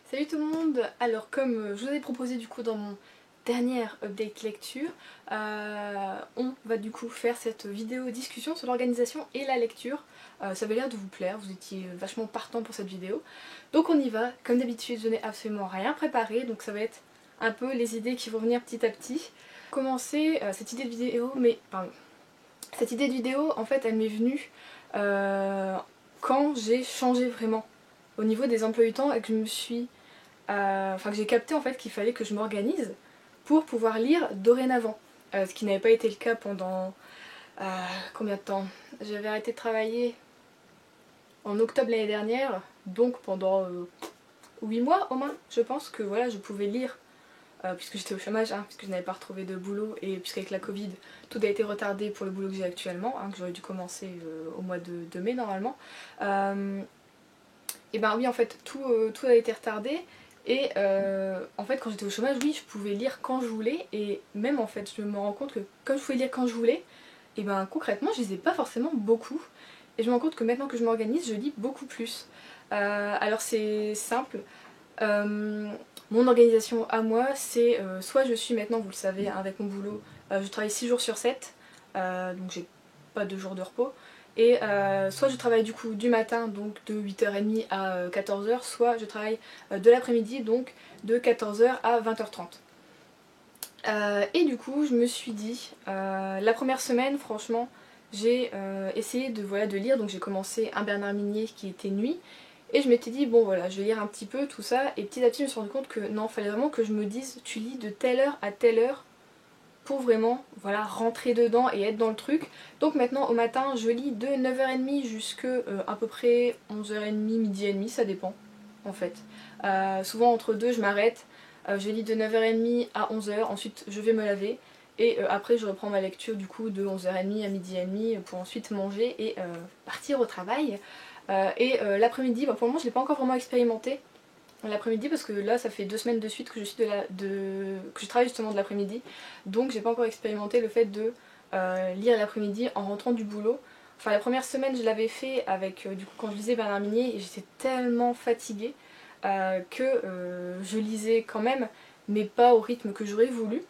Salut tout le monde. Alors comme je vous avais proposé du coup dans mon dernier update lecture, on va du coup faire cette vidéo discussion sur l'organisation et la lecture. Ça avait l'air de vous plaire, vous étiez vachement partant pour cette vidéo. Donc on y va, comme d'habitude je n'ai absolument rien préparé, donc ça va être un peu les idées qui vont venir petit à petit. Commencer cette idée de vidéo, cette idée de vidéo en fait elle m'est venue quand j'ai changé vraiment au niveau des emplois du temps et que je me suis que j'ai capté en fait qu'il fallait que je m'organise pour pouvoir lire dorénavant. Ce qui n'avait pas été le cas pendant combien de temps? J'avais arrêté de travailler en octobre l'année dernière, donc pendant 8 mois au moins, je pense que voilà, je pouvais lire puisque j'étais au chômage, puisque je n'avais pas retrouvé de boulot et puisqu'avec la Covid tout a été retardé pour le boulot que j'ai actuellement, que j'aurais dû commencer au mois de mai normalement. Et ben oui, en fait tout a été retardé. Et en fait quand j'étais au chômage, oui, je pouvais lire quand je voulais. Et même en fait je me rends compte que comme je pouvais lire quand je voulais, et ben concrètement je lisais pas forcément beaucoup. Et je me rends compte que maintenant que je m'organise, je lis beaucoup plus. Alors c'est simple. Mon organisation à moi, c'est soit je suis maintenant, vous le savez, avec mon boulot, je travaille 6 jours sur 7, donc j'ai pas de jours de repos. Et soit je travaille du coup du matin, donc de 8h30 à 14h, soit je travaille de l'après-midi, donc de 14h à 20h30. Et du coup, je me suis dit, la première semaine, franchement, j'ai essayé de lire, donc j'ai commencé un Bernard Minier qui était Nuit, et je m'étais dit, bon voilà, je vais lire un petit peu tout ça, et petit à petit je me suis rendu compte que non, il fallait vraiment que je me dise, tu lis de telle heure à telle heure, pour vraiment voilà, rentrer dedans et être dans le truc. Donc maintenant au matin je lis de 9h30 jusqu'à à peu près 11h30, midi et demi, ça dépend en fait. Souvent entre deux je m'arrête, je lis de 9h30 à 11h, ensuite je vais me laver et après je reprends ma lecture du coup de 11h30 à midi et demi pour ensuite manger et partir au travail. L'après-midi, pour le moment je ne l'ai pas encore vraiment expérimenté l'après-midi parce que là ça fait 2 semaines de suite que que je travaille justement de l'après-midi, donc j'ai pas encore expérimenté le fait de lire l'après-midi en rentrant du boulot. Enfin la première semaine je l'avais fait avec du coup quand je lisais Bernard Minier et j'étais tellement fatiguée que je lisais quand même mais pas au rythme que j'aurais voulu.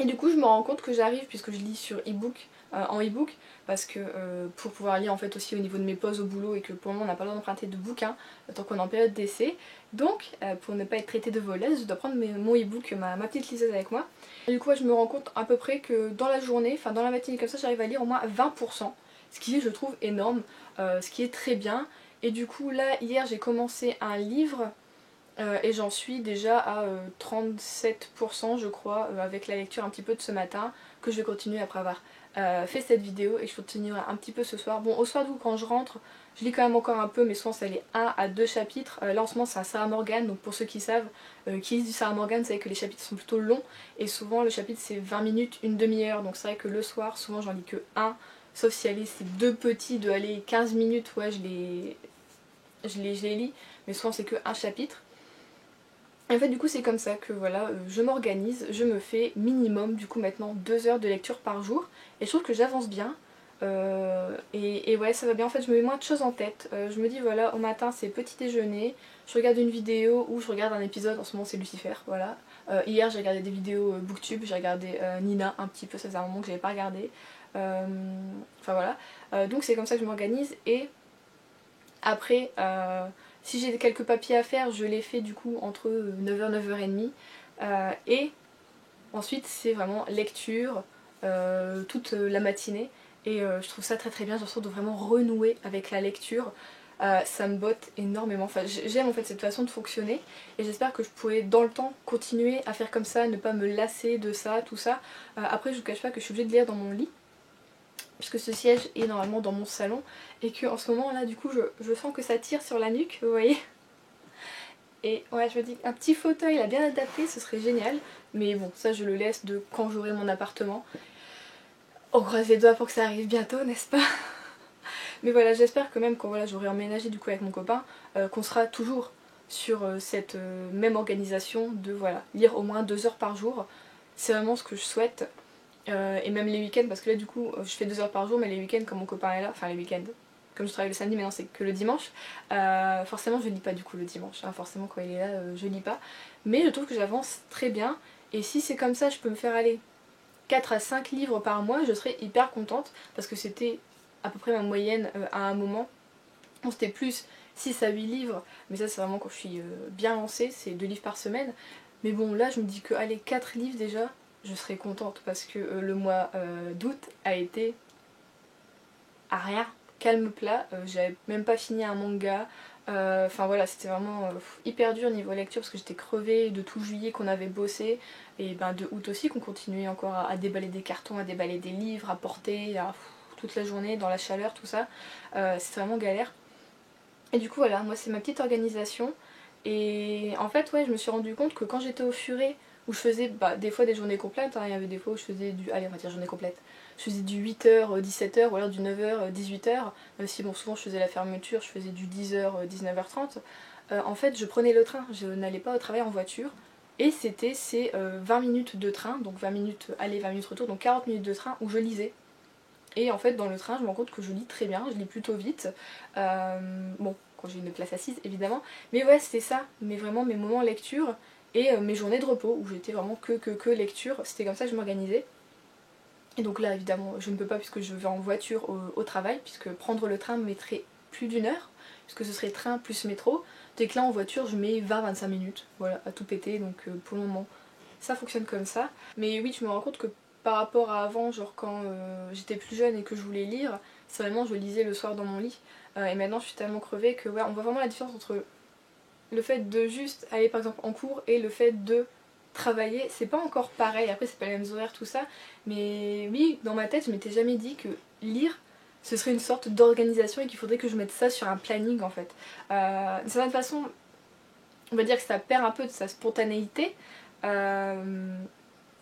Et du coup je me rends compte que j'arrive, puisque je lis sur e-book, en e-book, parce que pour pouvoir lire en fait aussi au niveau de mes pauses au boulot et que pour le moment on n'a pas le droit d'emprunter de bouquins tant qu'on est en période d'essai. Donc pour ne pas être traitée de voleuse, je dois prendre mon e-book, ma petite liseuse avec moi. Et du coup je me rends compte à peu près que dans la journée, enfin dans la matinée comme ça, j'arrive à lire au moins 20%, ce qui est je trouve énorme, ce qui est très bien. Et du coup là hier j'ai commencé un livre et j'en suis déjà à 37% je crois avec la lecture un petit peu de ce matin, que je vais continuer après avoir fait cette vidéo, et je continuerai un petit peu ce soir. Bon, au soir du coup quand je rentre je lis quand même encore un peu, mais souvent c'est les 1 à 2 chapitres. Là en ce moment c'est un Sarah Morgan, donc pour ceux qui savent, qui lisent du Sarah Morgan, vous savez que les chapitres sont plutôt longs et souvent le chapitre c'est 20 minutes, une demi-heure, donc c'est vrai que le soir souvent j'en lis que un, sauf si allez c'est deux petits de aller 15 minutes, ouais je les lis, mais souvent c'est que un chapitre. Et en fait du coup c'est comme ça que voilà, je m'organise, je me fais minimum du coup maintenant 2 heures de lecture par jour et je trouve que j'avance bien. Et ouais, ça va bien, en fait je me mets moins de choses en tête. Je me dis voilà, au matin c'est petit déjeuner, je regarde une vidéo ou je regarde un épisode, en ce moment c'est Lucifer, voilà. Hier j'ai regardé des vidéos booktube, j'ai regardé Nina un petit peu, ça faisait un moment que j'avais pas regardé. Enfin voilà, donc c'est comme ça que je m'organise. Et après, si j'ai quelques papiers à faire, je les fais du coup entre 9h, 9h30. Et ensuite c'est vraiment lecture toute la matinée. Et je trouve ça très très bien, j'ai l'impression de vraiment renouer avec la lecture. Ça me botte énormément, enfin j'aime en fait cette façon de fonctionner. Et j'espère que je pourrai dans le temps continuer à faire comme ça, ne pas me lasser de ça, tout ça. Après je vous cache pas que je suis obligée de lire dans mon lit, puisque ce siège est normalement dans mon salon, et que en ce moment là du coup je sens que ça tire sur la nuque, vous voyez. Et ouais, je me dis un petit fauteuil là bien adapté ce serait génial, mais bon ça je le laisse de quand j'aurai mon appartement. On croise les doigts pour que ça arrive bientôt, n'est-ce pas? Mais voilà, j'espère que même quand voilà, j'aurai emménagé du coup avec mon copain, qu'on sera toujours sur cette même organisation de voilà, lire au moins 2 heures par jour. C'est vraiment ce que je souhaite. Et même les week-ends, parce que là du coup je fais 2 heures par jour, mais les week-ends quand mon copain est là, enfin les week-ends, comme je travaille le samedi maintenant c'est que le dimanche, forcément je lis pas du coup le dimanche, hein, forcément quand il est là je lis pas, mais je trouve que j'avance très bien, et si c'est comme ça je peux me faire aller 4 à 5 livres par mois, je serais hyper contente, parce que c'était à peu près ma moyenne à un moment. Bon, c'était plus 6 à 8 livres, mais ça c'est vraiment quand je suis bien lancée, c'est 2 livres par semaine. Mais bon, là je me dis que allez, 4 livres déjà, je serais contente, parce que le mois d'août a été à rien, calme plat, j'avais même pas fini un manga. Enfin voilà, c'était vraiment hyper dur niveau lecture parce que j'étais crevée de tout juillet qu'on avait bossé, et ben de août aussi qu'on continuait encore à déballer des cartons, à déballer des livres, à porter toute la journée dans la chaleur, tout ça. C'était vraiment galère. Et du coup voilà, moi c'est ma petite organisation. Et en fait ouais, je me suis rendu compte que quand j'étais au furet, où je faisais des fois des journées complètes, hein, il y avait des fois où je faisais allez on va dire journée complète, je faisais du 8h 17h ou alors du 9h 18h, même si bon souvent je faisais la fermeture, je faisais du 10h 19h30. En fait je prenais le train, je n'allais pas au travail en voiture, et c'était ces 20 minutes de train, donc 20 minutes aller 20 minutes retour, donc 40 minutes de train où je lisais. Et en fait dans le train je me rends compte que je lis très bien, je lis plutôt vite. Bon, quand j'ai une place assise évidemment. Mais ouais c'était ça, mais vraiment mes moments lecture et mes journées de repos où j'étais vraiment que lecture, c'était comme ça que je m'organisais. Et donc là évidemment je ne peux pas puisque je vais en voiture au travail, puisque prendre le train me mettrait plus d'une heure, puisque ce serait train plus métro. Dès que là en voiture je mets 20-25 minutes, voilà, à tout péter, donc pour le moment ça fonctionne comme ça. Mais oui, je me rends compte que par rapport à avant, genre quand j'étais plus jeune et que je voulais lire, c'est vraiment je lisais le soir dans mon lit. Et maintenant je suis tellement crevée que ouais, on voit vraiment la différence entre le fait de juste aller par exemple en cours et le fait de travailler. C'est pas encore pareil, après c'est pas les mêmes horaires tout ça, mais oui, dans ma tête je m'étais jamais dit que lire ce serait une sorte d'organisation et qu'il faudrait que je mette ça sur un planning en fait. D'une certaine façon, on va dire que ça perd un peu de sa spontanéité.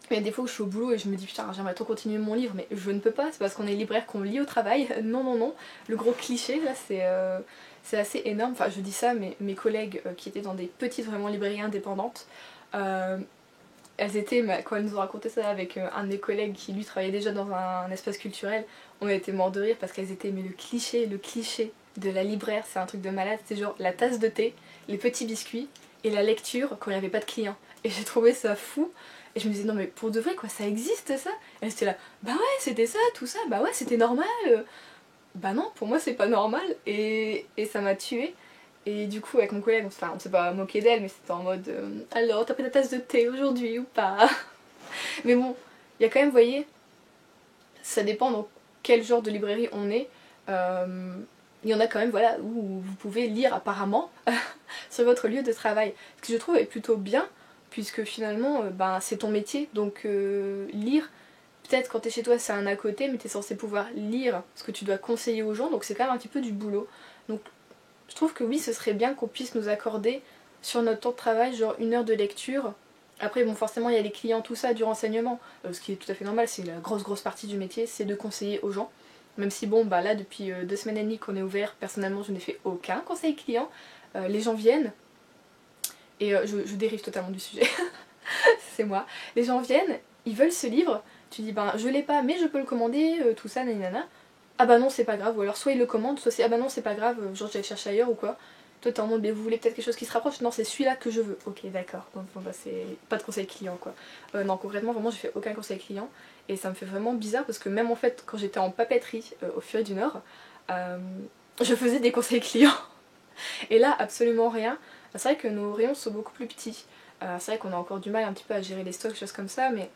Il y a des fois où je suis au boulot et je me dis putain j'aimerais trop continuer mon livre, mais je ne peux pas, c'est parce qu'on est libraire qu'on lit au travail. Non non non, le gros cliché là c'est assez énorme. Enfin je dis ça, mais mes collègues qui étaient dans des petites vraiment librairies indépendantes, elles étaient, quand elles nous ont raconté ça avec un de mes collègues qui lui travaillait déjà dans un espace culturel, on a été mort de rire parce qu'elles étaient mais le cliché de la libraire, c'est un truc de malade, c'est genre la tasse de thé, les petits biscuits et la lecture quand il n'y avait pas de clients. Et j'ai trouvé ça fou. Et je me disais non mais pour de vrai quoi, ça existe ça? Et c'était là, bah ouais c'était ça, tout ça, bah ouais c'était normal. Bah non, pour moi c'est pas normal, et ça m'a tuée. Et du coup avec mon collègue, enfin on s'est pas moqué d'elle, mais c'était en mode alors t'as pris ta tasse de thé aujourd'hui ou pas? Mais bon, il y a quand même, vous voyez, ça dépend dans quel genre de librairie on est. Il y en a quand même voilà où vous pouvez lire apparemment sur votre lieu de travail. Ce que je trouve est plutôt bien, puisque finalement ben, c'est ton métier, donc lire, peut-être quand t'es chez toi c'est un à côté, mais t'es censé pouvoir lire ce que tu dois conseiller aux gens, donc c'est quand même un petit peu du boulot. Donc je trouve que oui, ce serait bien qu'on puisse nous accorder sur notre temps de travail genre 1 heure de lecture. Après bon forcément il y a les clients, tout ça, du renseignement, ce qui est tout à fait normal, c'est la grosse partie du métier, c'est de conseiller aux gens. Même si bon bah là depuis 2 semaines et demie qu'on est ouvert, personnellement je n'ai fait aucun conseil client. Les gens viennent, et je dérive totalement du sujet, c'est moi. Les gens viennent, ils veulent ce livre, tu dis ben je l'ai pas mais je peux le commander, tout ça, nanana. Ah bah non c'est pas grave, ou alors soit ils le commandent, soit c'est ah bah non c'est pas grave, genre j'allais chercher ailleurs ou quoi. Toi t'es en mode mais vous voulez peut-être quelque chose qui se rapproche? Non c'est celui-là que je veux. Ok d'accord, donc bon bah c'est pas de conseil client quoi. Non concrètement vraiment j'ai fait aucun conseil client, et ça me fait vraiment bizarre parce que même en fait quand j'étais en papeterie au Furet du Nord, je faisais des conseils clients. Et là absolument rien. C'est vrai que nos rayons sont beaucoup plus petits. C'est vrai qu'on a encore du mal un petit peu à gérer les stocks, choses comme ça, mais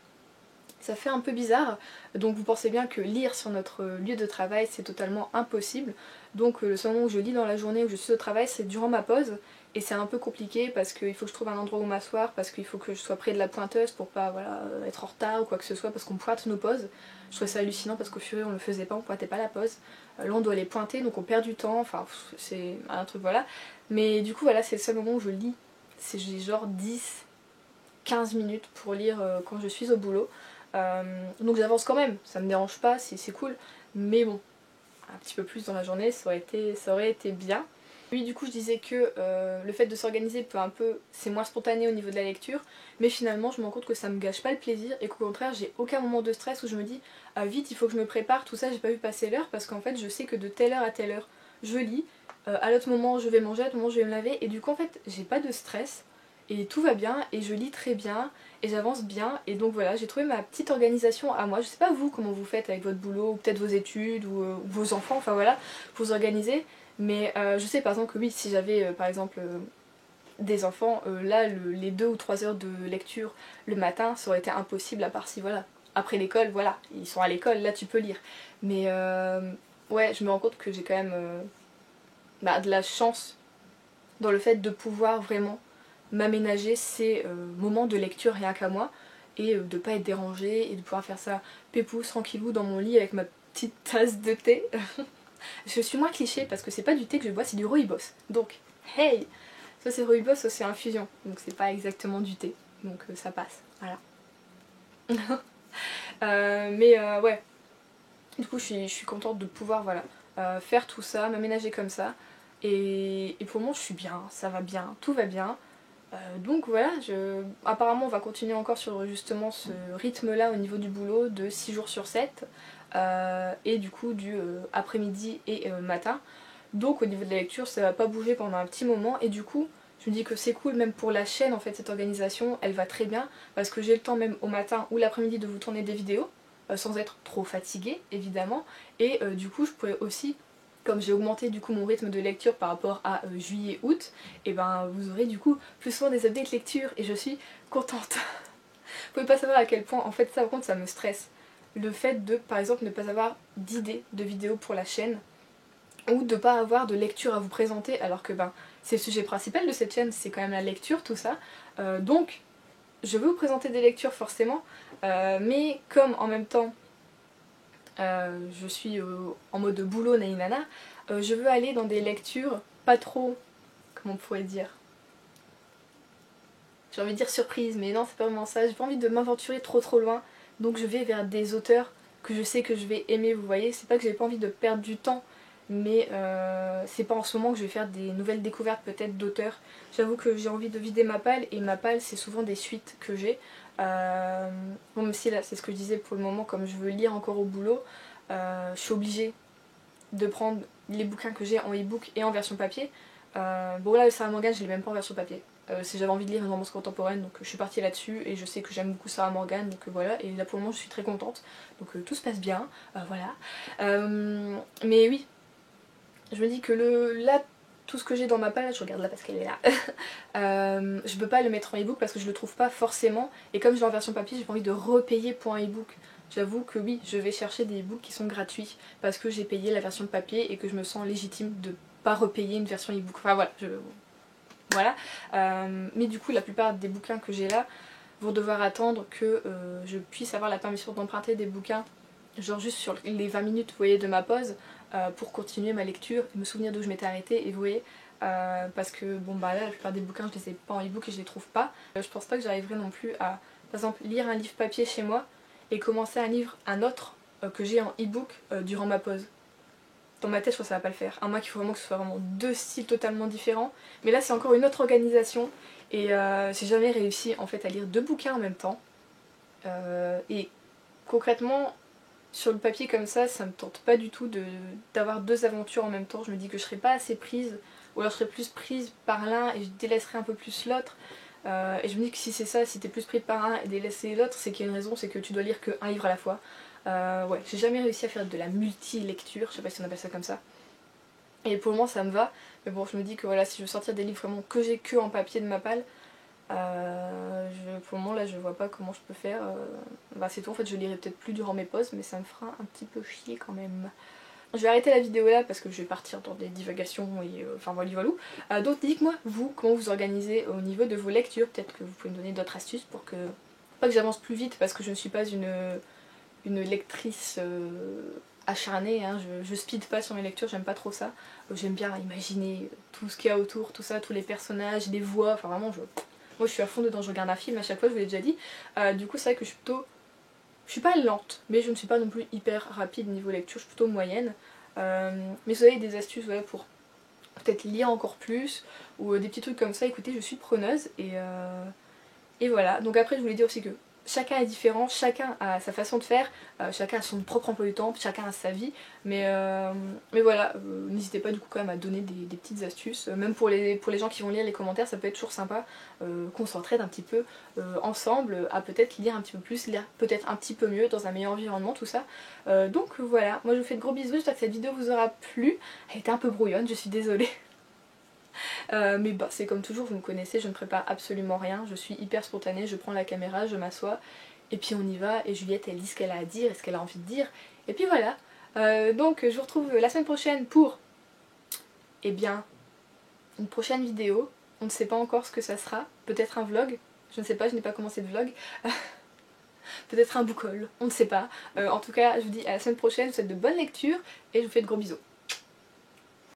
ça fait un peu bizarre. Donc vous pensez bien que lire sur notre lieu de travail c'est totalement impossible. Donc le seul moment où je lis dans la journée où je suis au travail c'est durant ma pause. Et c'est un peu compliqué parce qu'il faut que je trouve un endroit où m'asseoir, parce qu'il faut que je sois près de la pointeuse pour pas voilà, être en retard ou quoi que ce soit, parce qu'on pointe nos pauses. Je trouvais ça hallucinant parce qu'au Furet on le faisait pas, on pointait pas la pause. Là on doit les pointer donc on perd du temps, enfin c'est un truc voilà. Mais du coup voilà, c'est le seul moment où je lis. C'est genre 10-15 minutes pour lire quand je suis au boulot. Donc j'avance quand même, ça me dérange pas, c'est cool, mais bon, un petit peu plus dans la journée ça aurait été bien. Oui du coup je disais que le fait de s'organiser peut un peu, c'est moins spontané au niveau de la lecture, mais finalement je me rends compte que ça me gâche pas le plaisir et qu'au contraire j'ai aucun moment de stress où je me dis ah vite il faut que je me prépare, tout ça j'ai pas vu passer l'heure, parce qu'en fait je sais que de telle heure à telle heure je lis, à l'autre moment je vais manger, à l'autre moment je vais me laver, et du coup en fait j'ai pas de stress, et tout va bien, et je lis très bien, et j'avance bien, et donc voilà, j'ai trouvé ma petite organisation à moi. Je sais pas vous comment vous faites avec votre boulot, ou peut-être vos études, ou vos enfants, enfin voilà, pour vous organiser, mais je sais par exemple que oui, si j'avais par exemple des enfants, là les 2 ou 3 heures de lecture le matin, ça aurait été impossible, à part si voilà, après l'école, voilà, ils sont à l'école, là tu peux lire. Mais ouais, je me rends compte que j'ai quand même de la chance dans le fait de pouvoir vraiment m'aménager ces moments de lecture rien qu'à moi, et de pas être dérangée, et de pouvoir faire ça pépouze, tranquillou, dans mon lit avec ma petite tasse de thé. Je suis moins cliché parce que c'est pas du thé que je bois, c'est du rooibos. Donc, hey! Ça c'est rooibos, ça c'est infusion, donc c'est pas exactement du thé, donc ça passe, voilà. Ouais, du coup je suis contente de pouvoir voilà, faire tout ça, m'aménager comme ça, et pour le moment je suis bien, ça va bien, tout va bien. Donc voilà, apparemment on va continuer encore sur justement ce rythme là au niveau du boulot de 6 jours sur 7, et du coup du après-midi et matin. Donc au niveau de la lecture ça va pas bouger pendant un petit moment, et du coup je me dis que c'est cool même pour la chaîne en fait, cette organisation elle va très bien parce que j'ai le temps même au matin ou l'après-midi de vous tourner des vidéos sans être trop fatiguée évidemment, et du coup je pourrais aussi, comme j'ai augmenté du coup mon rythme de lecture par rapport à juillet-août, et ben vous aurez du coup plus souvent des updates lecture, et je suis contente. Vous pouvez pas savoir à quel point en fait ça par contre ça me stresse. Le fait de par exemple ne pas avoir d'idées de vidéos pour la chaîne, ou de pas avoir de lecture à vous présenter, alors que ben c'est le sujet principal de cette chaîne, c'est quand même la lecture, tout ça. Donc je veux vous présenter des lectures forcément, mais comme en même temps je suis en mode boulot naïnana, je veux aller dans des lectures pas trop, comment on pourrait dire, j'ai envie de dire surprise, mais non c'est pas vraiment ça, j'ai pas envie de m'aventurer trop loin, donc je vais vers des auteurs que je sais que je vais aimer, vous voyez, c'est pas que j'ai pas envie de perdre du temps, mais c'est pas en ce moment que je vais faire des nouvelles découvertes peut-être d'auteurs. J'avoue que j'ai envie de vider ma palle, et ma palle c'est souvent des suites que j'ai. Bon, même si là c'est ce que je disais pour le moment, comme je veux lire encore au boulot, je suis obligée de prendre les bouquins que j'ai en e-book et en version papier. Bon là le Sarah Morgan je l'ai même pas en version papier. Si j'avais envie de lire une romance contemporaine, donc je suis partie là-dessus, et je sais que j'aime beaucoup Sarah Morgan, donc voilà, et là pour le moment je suis très contente, donc tout se passe bien, voilà. Mais oui, je me dis que là, tout ce que j'ai dans ma palle, je regarde là parce qu'elle est là, je peux pas le mettre en e-book parce que je le trouve pas forcément, et comme je l'ai en version papier, j'ai pas envie de repayer pour un e-book. J'avoue que oui, je vais chercher des e-books qui sont gratuits parce que j'ai payé la version papier et que je me sens légitime de pas repayer une version e-book. Enfin voilà, voilà. Mais du coup, la plupart des bouquins que j'ai là vont devoir attendre que je puisse avoir la permission d'emprunter des bouquins, genre juste sur les 20 minutes, vous voyez, de ma pause, pour continuer ma lecture et me souvenir d'où je m'étais arrêtée, et vous voyez, parce que bon bah là la plupart des bouquins je les ai pas en e-book et je les trouve pas. Je pense pas que j'arriverai non plus à, par exemple, lire un livre papier chez moi et commencer un autre que j'ai en e-book durant ma pause. Dans ma tête je crois que ça va pas le faire, à moins qu'il faut vraiment que ce soit vraiment deux styles totalement différents, mais là c'est encore une autre organisation, et j'ai jamais réussi en fait à lire deux bouquins en même temps, et concrètement sur le papier comme ça me tente pas du tout d'avoir deux aventures en même temps. Je me dis que je serais pas assez prise, ou alors je serais plus prise par l'un et je délaisserais un peu plus l'autre. Et je me dis que si c'est ça, si t'es plus prise par un et délaisser l'autre, c'est qu'il y a une raison, c'est que tu dois lire qu'un livre à la fois. Ouais, j'ai jamais réussi à faire de la multi-lecture, je sais pas si on appelle ça comme ça. Et pour le moment ça me va, mais bon je me dis que voilà, si je veux sortir des livres vraiment que j'ai que en papier de ma palle, pour le moment là je vois pas comment je peux faire. Bah c'est tout, en fait je lirai peut-être plus durant mes pauses, mais ça me fera un petit peu chier quand même. Je vais arrêter la vidéo là parce que je vais partir dans des divagations et enfin voilà voilà. Donc dites-moi vous comment vous organisez au niveau de vos lectures, peut-être que vous pouvez me donner d'autres astuces pour que, pas que j'avance plus vite parce que je ne suis pas une lectrice acharnée, hein. Je speed pas sur mes lectures, j'aime pas trop ça. J'aime bien imaginer tout ce qu'il y a autour, tout ça, tous les personnages, les voix, enfin vraiment moi je suis à fond dedans, je regarde un film à chaque fois, je vous l'ai déjà dit. Du coup c'est vrai que je suis pas lente, mais je ne suis pas non plus hyper rapide niveau lecture, je suis plutôt moyenne. Mais vous avez des astuces voilà, pour peut-être lire encore plus, ou des petits trucs comme ça, écoutez je suis preneuse, et voilà. Donc après je voulais dire aussi que chacun est différent, chacun a sa façon de faire, chacun a son propre emploi du temps, chacun a sa vie, mais voilà, n'hésitez pas du coup quand même à donner des petites astuces, même pour les gens qui vont lire les commentaires, ça peut être toujours sympa qu'on s'entraide un petit peu ensemble, à peut-être lire un petit peu plus, lire peut-être un petit peu mieux, dans un meilleur environnement, tout ça. Donc voilà, moi je vous fais de gros bisous, j'espère que cette vidéo vous aura plu, elle était un peu brouillonne, je suis désolée. Mais bah, c'est comme toujours, vous me connaissez, je ne prépare absolument rien, je suis hyper spontanée, je prends la caméra, je m'assois, et puis on y va, et Juliette elle dit ce qu'elle a à dire, et ce qu'elle a envie de dire, et puis voilà. Donc je vous retrouve la semaine prochaine pour, eh bien, une prochaine vidéo, on ne sait pas encore ce que ça sera, peut-être un vlog, je ne sais pas, je n'ai pas commencé de vlog, peut-être un book haul, on ne sait pas. En tout cas, je vous dis à la semaine prochaine, je vous souhaite de bonnes lectures, et je vous fais de gros bisous.